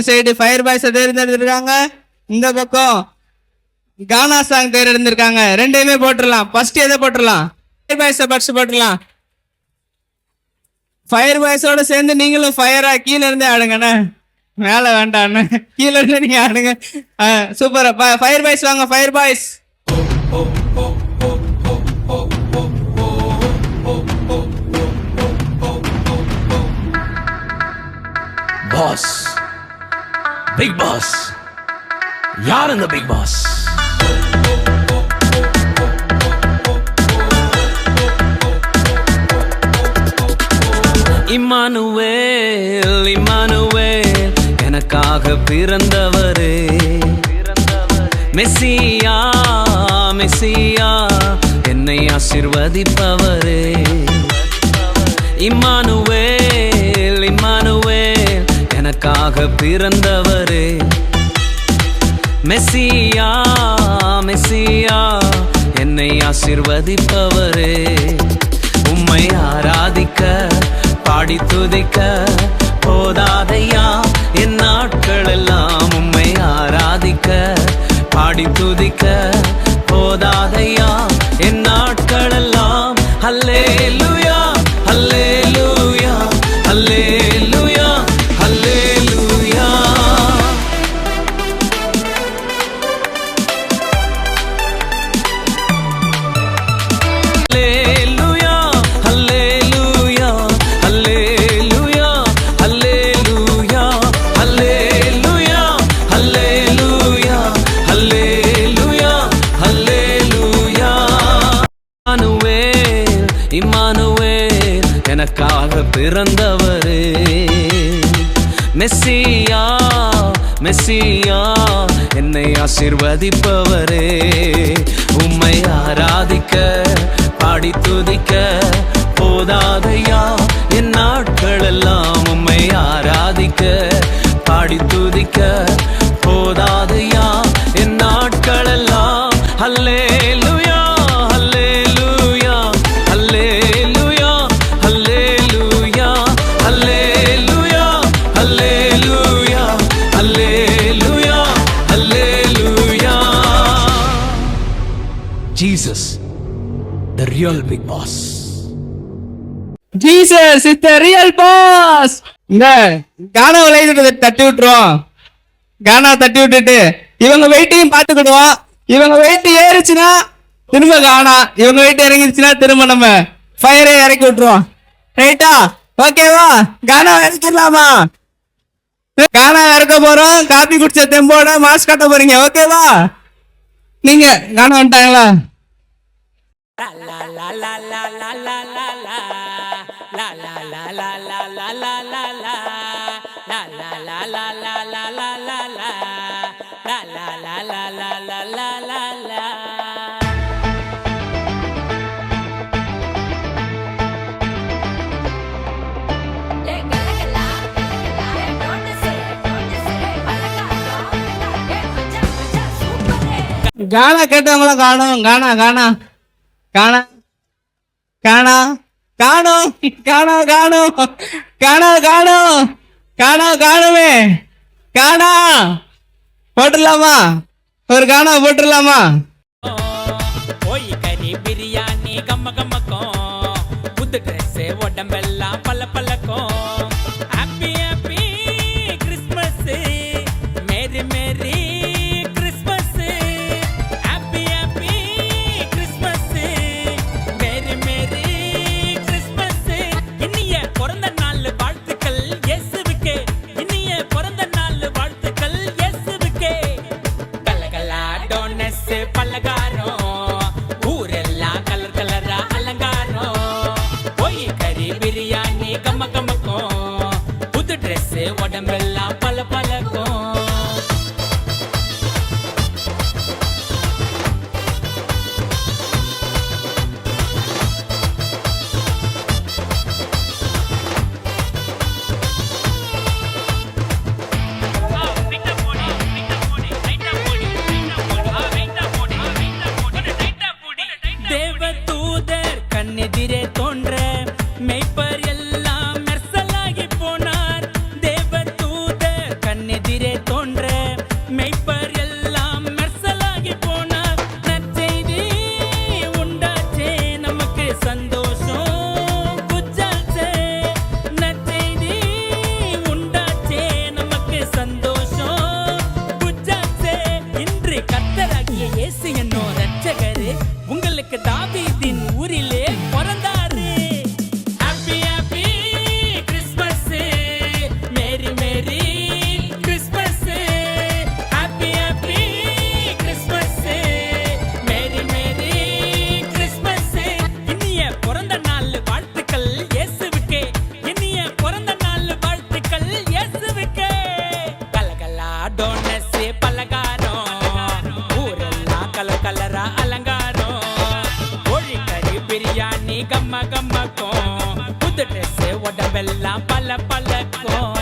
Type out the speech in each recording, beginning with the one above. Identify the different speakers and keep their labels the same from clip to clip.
Speaker 1: Side fire boys தேர்ந்தெடுத்திருக்காங்க, இந்த பக்கம் கானா song தேர்ந்தெடுத்திருக்காங்க. ரெண்டையுமே போட்டுடலாம். ஃபர்ஸ்ட் எதை போட்டுடலாம்? ஃபயர் பாய்ஸை ஃபர்ஸ்ட் போட்டுடலாம். ஃபயர் பாய்ஸோட சேர்ந்து நீங்களும் ஃபயரா கீழே இருந்தே ஆடுங்கண்ணே, மேலே வேண்டாண்ணே, கீழே இருந்து நீங்க ஆடுங்க. சூப்பரா. ஃபயர் பாய்ஸ் வாங்க, fire boys.
Speaker 2: Boss, big boss, யார் இந்த பிக் பாஸ்? இம்மானுவேல், இம்மானுவேல், எனக்காக பிறந்தவரே, மெஸ்ஸியா, மெஸ்ஸியா, என்னை ஆசீர்வதிப்பவரே. இம்மானுவேல், இம்மானுவேல், எனக்காக பிறந்தவரே, மெஸ்ஸியா, மெஸ்ஸியா, என்னை ஆசீர்வதிப்பவரே. உம்மை ஆராதிக்க பாடி துதிக்க போதாதையா என் நாட்கள் எல்லாம். உம்மை ஆராதிக்க பாடி துதிக்க போதாதையா என் நாட்கள் எல்லாம். அல்லேலூயா, அல்லேலூயா, அல்லேலூயா, அல்லேலூயா. இம்மானுவேல், எனக்காக பிறந்தவரே, மெஸ்ஸியா, மெஸ்ஸியா, என்னை ஆசீர்வதிப்பவரே. உம்மை ஆராதிக்க பாடி துதிக்க போதாதையா என் நாட்கள் எல்லாம். உம்மை ஆராதிக்க பாடி துதிக்க போதாதையா என் நாட்கள் எல்லாம். அல்லேலூயா, அல்லேலூயா, அல்லேலூயா, அல்லேலூயா, அல்லேலூயா, அல்லேலூயா, அல்லேலூயா, அல்லேலூயா. Jesus, the real big boss.
Speaker 1: Jesus is the real boss. இந்த கானா விளையாட்டு தட்டி விட்டுருவோம். கானா தட்டி விட்டுட்டு இவங்க வெயிட்டையும் பார்த்துக்கிடுவோம். இவங்க வெயிட் ஏறிச்சுன்னா திரும்ப கானா, இவங்க வெயிட் இறங்கிடுச்சுன்னா திரும்ப நம்ம ஃபயரே இறக்கி விட்டுருவோம். ரைட்டா? ஓகேவா? கானா இறக்கிடலாமா? கானா இறக்க போறோம். காப்பி குடிச்ச தெம்போட மாஸ்க் காட்ட போறீங்க. ஓகேவா? நீங்க கானா வந்துட்டாங்களா? கானா கேட்டவங்கள காணும். கானா கானா கானா கானா காணும், கானா காணும், கானா காணும், கானா காணுமே. கானா போட்டுடலாமா? ஒரு கானா போட்டுடலாமா?
Speaker 3: போய் கறி பிரியாணி கம்ம கம்மக்கும், புது ட்ரெஸ் உடம்பெல்லாம் பல்ல பல்லக்கும். Happy happy Christmas, merry merry Christmas. Happy happy Christmas, merry merry Christmas. இனிய பிறந்த நாள் வாழ்த்துக்கள் இயேசுவுக்கே, இனிய பிறந்த நாள் வாழ்த்துக்கள் இயேசுவுக்கே. கலகலா டோனஸ் பலகாரம், ஊரெல்லாம் கலர் கலரா அலங்காரம். போய் கறி சந்தோஷம் குஜாத்தே. இன்று கர்த்தராகிய இயேசு என்னும் இரட்சகரே உங்களுக்கு தாவீதின் ஊரிலே பிறந்தாரு. Happy happy Christmas, merry merry Christmas. Happy happy Christmas, merry merry Christmas. இனிய பிறந்த நாள் வாழ்த்துக்கள் இயேசுவுக்கே, இனிய பிறந்த நாள் வாழ்த்துக்கள் இயேசுவுக்கே. கலகலா டோனஸ் பலகாரம், ஊரெல்லாம் கலர் கலரா அலங்காரம். கோழிக்கறி பிரியாணி கம்ம கம்மக்கும், புது ட்ரெஸ் உடம்பெல்லாம் பல பலக்கும்.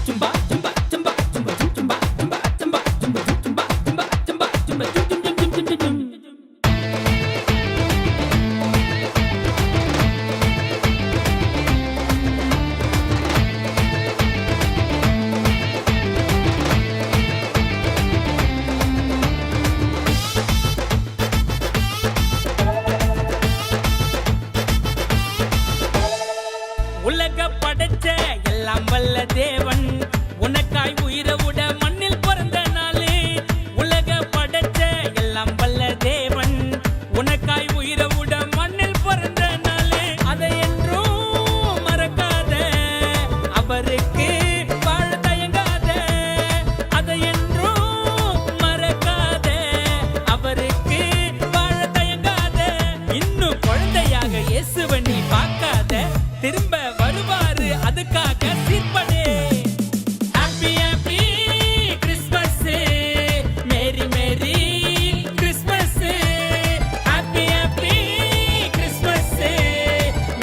Speaker 3: Chumba, chumba, chumba, chumba, chumba, chumba, chumba, chumba, chumba, chumba, chumba, chumba, chumba, chumba. உலக படைச்ச எல்லாம் வல்ல தேவன் உனக்காய் உயிரை விட மண்ணில் பிறந்த நாளே. உலக படைச்ச எல்லாம் வல்ல தேவன் உனக்காய் உயிரை விட மண்ணில் பிறந்த நாளே. அதை என்றும் மறக்காத, அவருக்கு வாழ தயங்காத. அதை என்றும் மறக்காத, அவருக்கு வாழ தயங்காத. இன்னும் குழந்தையாக இயேசுவை நீ பார்க்காத, திரும்ப வருவாரு அதுக்காக சீர்படே. Happy happy Christmas, merry merry Christmas. Happy happy Christmas,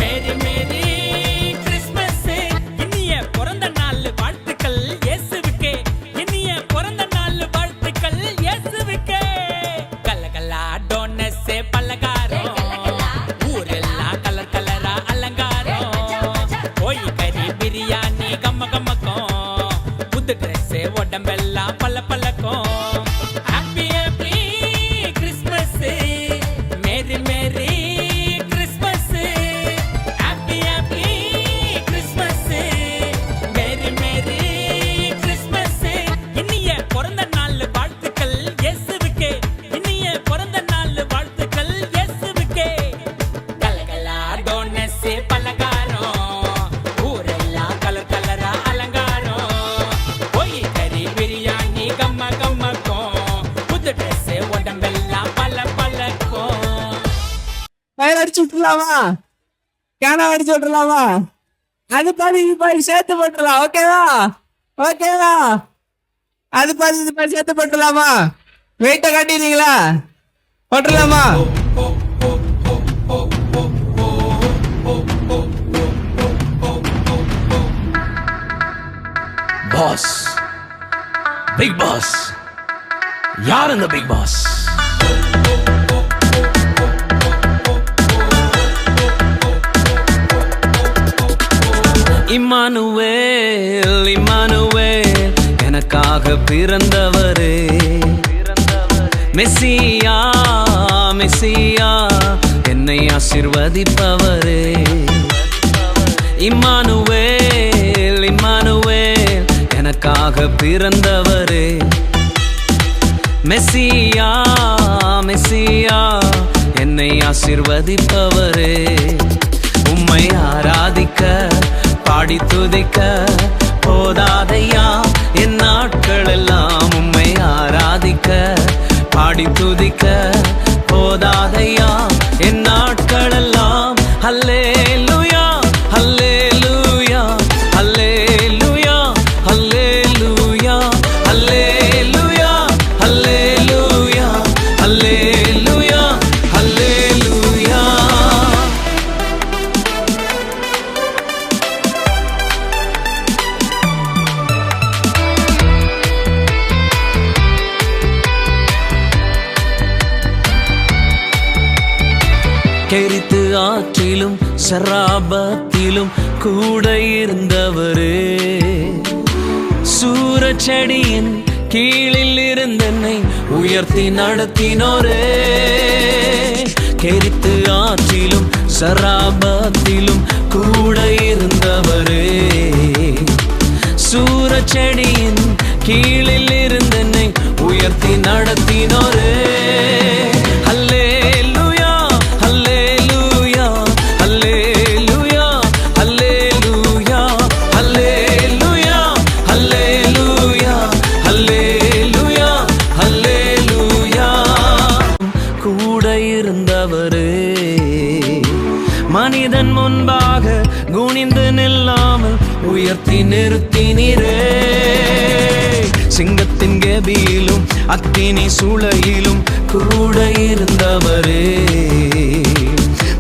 Speaker 3: merry merry Christmas. இனிய பிறந்த நாள் வாழ்த்துக்கள் இயேசுவுக்கே, இனிய பிறந்த நாள் வாழ்த்துக்கள் இயேசுவுக்கே. கலகலா டோனஸ் பலகாரம், ஊரெல்லாம் கலர் கலரா அலங்காரம். கோழிக்கறி பிரியாணி கம்ம கம்மக்கும், புது ட்ரெஸ் உடம்பெல்லாம் பல பலக்கும். Happy happy Christmas, merry merry Christmas. Happy happy Christmas, merry merry Christmas. இனிய பிறந்த நாள் வாழ்த்துக்கள் இயேசுவுக்கே, இனிய பிறந்த நாள் வாழ்த்துக்கள் இயேசுவுக்கே. கலகலா டோனஸ் பலகாரம், ஊரெல்லாம் கலர் கலரா அலங்காரம். கோழிக்கறி பிரியாணி கம்ம கம்மக்கும், புது ட்ரெஸ் உடம்பெல்லாம் பல பலக்கும்.
Speaker 1: ஃபயர் அடிச்சு விட்டுலாமா? கேனா அடிச்சு விட்டுலாமா? அது பாதி இது பாதி சேர்த்து போட்டுலாம். ஓகேவா? ஓகேவா? அது பாதி இது பாதி சேர்த்து போட்டுலாமா? வெயிட்ட காட்டிடுறீங்களா? போட்டுலாமா?
Speaker 2: Boss. Big boss. யார் இந்த big boss? இம்மானுவேல், இம்மானுவேல், எனக்காக பிறந்தவரே. மெஸ்ஸியா, மெஸ்ஸியா, என்னை ஆசீர்வதிப்பவரே. இம்மானுவேல், இம்மானுவேல், எனக்காக பிறந்தவரே. மெஸ்ஸியா, மெஸ்ஸியா, என்னை ஆசீர்வதிப்பவரே. உம்மை ஆராதிக்க பாடி துதிக்க போதாதையா என் நாட்கள் எல்லாம். உம்மை ஆராதிக்க பாடி துதிக்க போதாதையா என் நாட்கள் எல்லாம். ஹல்லேலூயா, ஹல்லேலூயா, ஹல்லேலூயா, ஹல்லேலூயா, ஹல்லேலூயா, ஹல்லேலூயா, ஹல்லேலூயா, ஹல்லேலூயா. கெரித்து ஆற்றிலும் சராபத்திலும் கூட இருந்தவரே. சூரச்செடியின் கீழில் இருந்தென்னை உயர்த்தி நடத்தினோரே. கெரித்து ஆற்றிலும் சராபத்திலும் கூட இருந்தவரே. உயர்த்தி நடத்தினோரே. அல்லேலூயா அல்லேலூயா அல்லேலூயா அல்லேலூயா அல்லேலூயா அல்லேலூயா அல்லேலூயா அல்லேலூயா. கூட இருந்தவரே மனிதன் முன்பாக குனிந்து நில்லாமல் உயர்த்தி நிறுத்தினீரே. சிங்கத்தின் கெபியிலும் அக்கினி சூளையிலும் கூட இருந்தவரே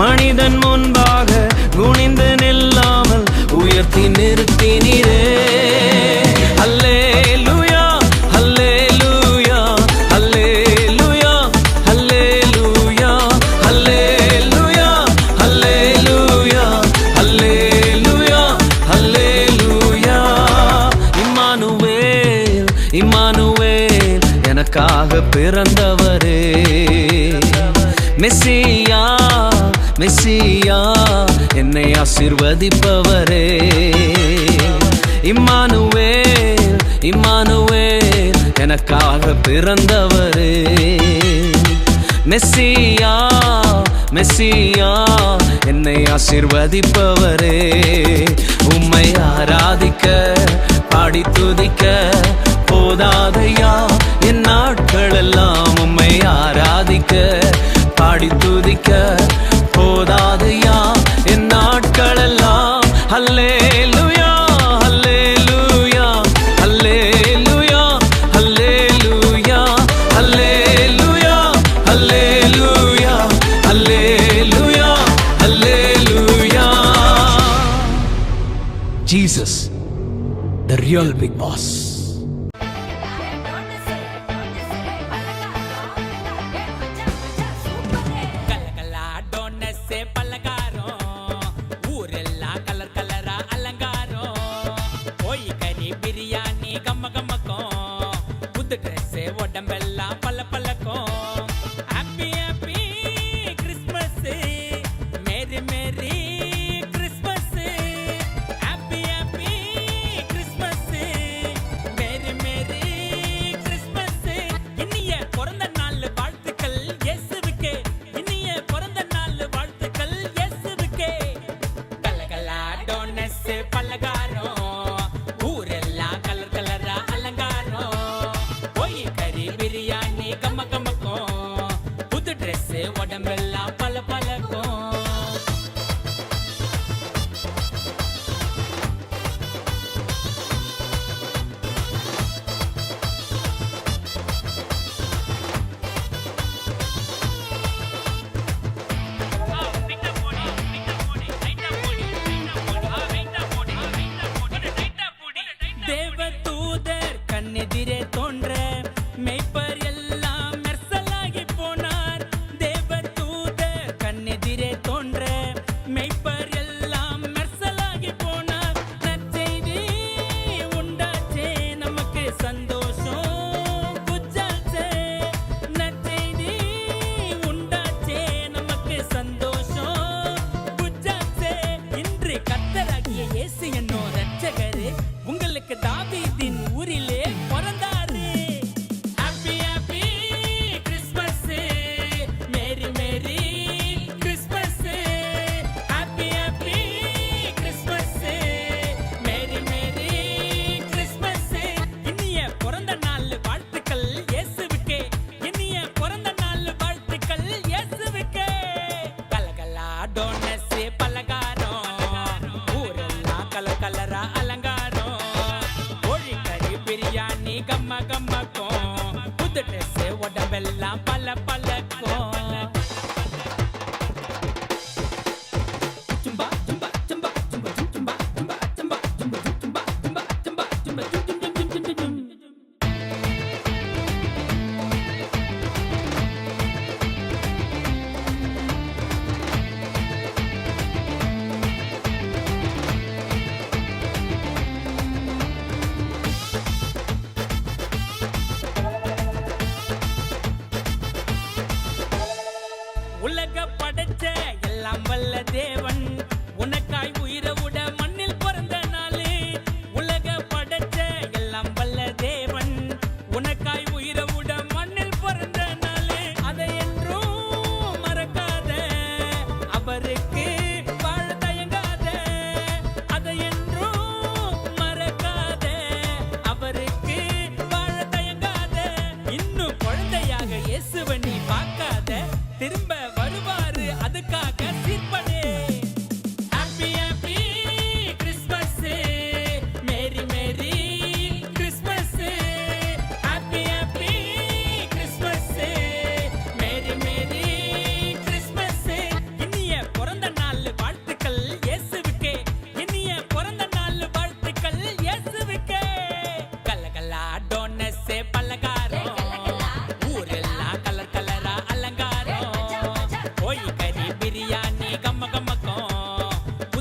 Speaker 2: மனிதன் முன்பாக குனிந்து நில்லாமல் உயர்த்தி நிறுத்தினீரே. அல்லேலூயா அல்லேலூயா அல்லேலூயா அல்லேலூயா அல்லேலூயா அல்லேலூயா அல்லேலூயா அல்லேலூயா. இம்மானுவேல் இம்மானுவேல் எனக்காக பிறந்தவரே. மெஸ்ஸியா மெஸ்ஸியா என்னை ஆசீர்வதிப்பவரே. இம்மானுவேல் இம்மானுவேல் எனக்காக பிறந்தவரே. மெஸ்ஸியா மெஸ்ஸியா என்னை ஆசீர்வதிப்பவரே. உம்மை ஆராதிக்க பாடி துதிக்க போதாதையா என் நாட்கள் எல்லாம். உம்மை ஆராதிக்க பாடி துதிக்க போதாதையா என் நாட்கள் எல்லாம். அல்லேலூயா அல்லேலூயா அல்லேலூயா அல்லேலூயா அல்லேலூயா அல்லேலூயா அல்லேலூயா அல்லேலூயா.
Speaker 3: Jesus, the real big boss.
Speaker 4: கலகலா டோனஸே பலகாரம், ஊரெல்லாம் கலர் கலரா அலங்காரம். கோழி கறி பிரியாணி கம்ம கம்மக்கும், புது ட்ரெஸ் உடம்பெல்லாம் பல பழக்கம். Happy happy Christmas, merry merry Christmas. Happy happy Christmas, merry merry Christmas. இனிய பிறந்த நாள் வாழ்த்துக்கள் இயேசுவுக்கே, இனிய பிறந்த நாள் வாழ்த்துக்கள் இயேசுவுக்கே. கலகலா டோனஸ் பலகாரம், ஊரெல்லாம் கலர் கலரா அலங்காரம். கோழி கறி பிரியாணி கம்ம கம்மக்கும், புது ட்ரெஸ் உடம்பெல்லாம் பல பழக்கம். தேவதூதர் கண்ணெதிரே தோன்ற, மெய்ப்பர் எல்லாம் மெர்சலாகி போனார். தேவதூதர் கண்ணெதிரே தோன்ற, மெய்ப்பர் எல்லாம் மெர்சலாகி போனார். நற்செய்தி உண்டாச்சே நமக்கு சந்தோஷம் புஜாச்சே. நற்செய்தி உண்டாச்சே நமக்கு சந்தோஷம் புஜாச்சே. இன்று கர்த்தராகிய இயேசு என்னும் இரட்சகரே உங்களுக்கு தாவீதின் ஊரிலே பிறந்தாரு. Happy happy Christmas, merry merry Christmas. Happy happy Christmas, merry merry Christmas. இனிய பிறந்த நாள் வாழ்த்துக்கள் இயேசுவுக்கே, இனிய பிறந்த நாள் வாழ்த்துக்கள் இயேசுவுக்கே. கலகலா டோனஸ் பலகாரம், ஊரெல்லாம் கலர் கலரா அலங்காரம். கோழி கறி பிரியாணி கம்ம கம்மக்கும், புது ட்ரெஸ் உடம்பெல்லாம் பல பழக்கம். சும்பா சும்பா சும்பா சும்பா சும்பா சும்பா சும்பா சும்பா சும்பா சும்பா சும்பா சும்பா சும்பா சும்பா.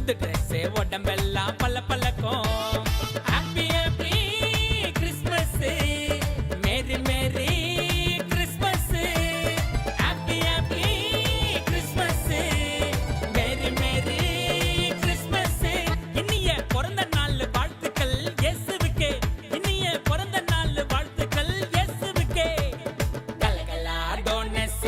Speaker 3: புது ட்ரெஸ் உடம்பெல்லாம் பல்ல பல்லக்கும் happy happy Christmas merry merry Christmas happy happy Christmas merry merry Christmas இனிய பிறந்த நாள் வாழ்த்துக்கள் இயேசுவுக்கே இனிய பிறந்த நாள் வாழ்த்துக்கள் இயேசுவுக்கே கலகலா டோனஸ்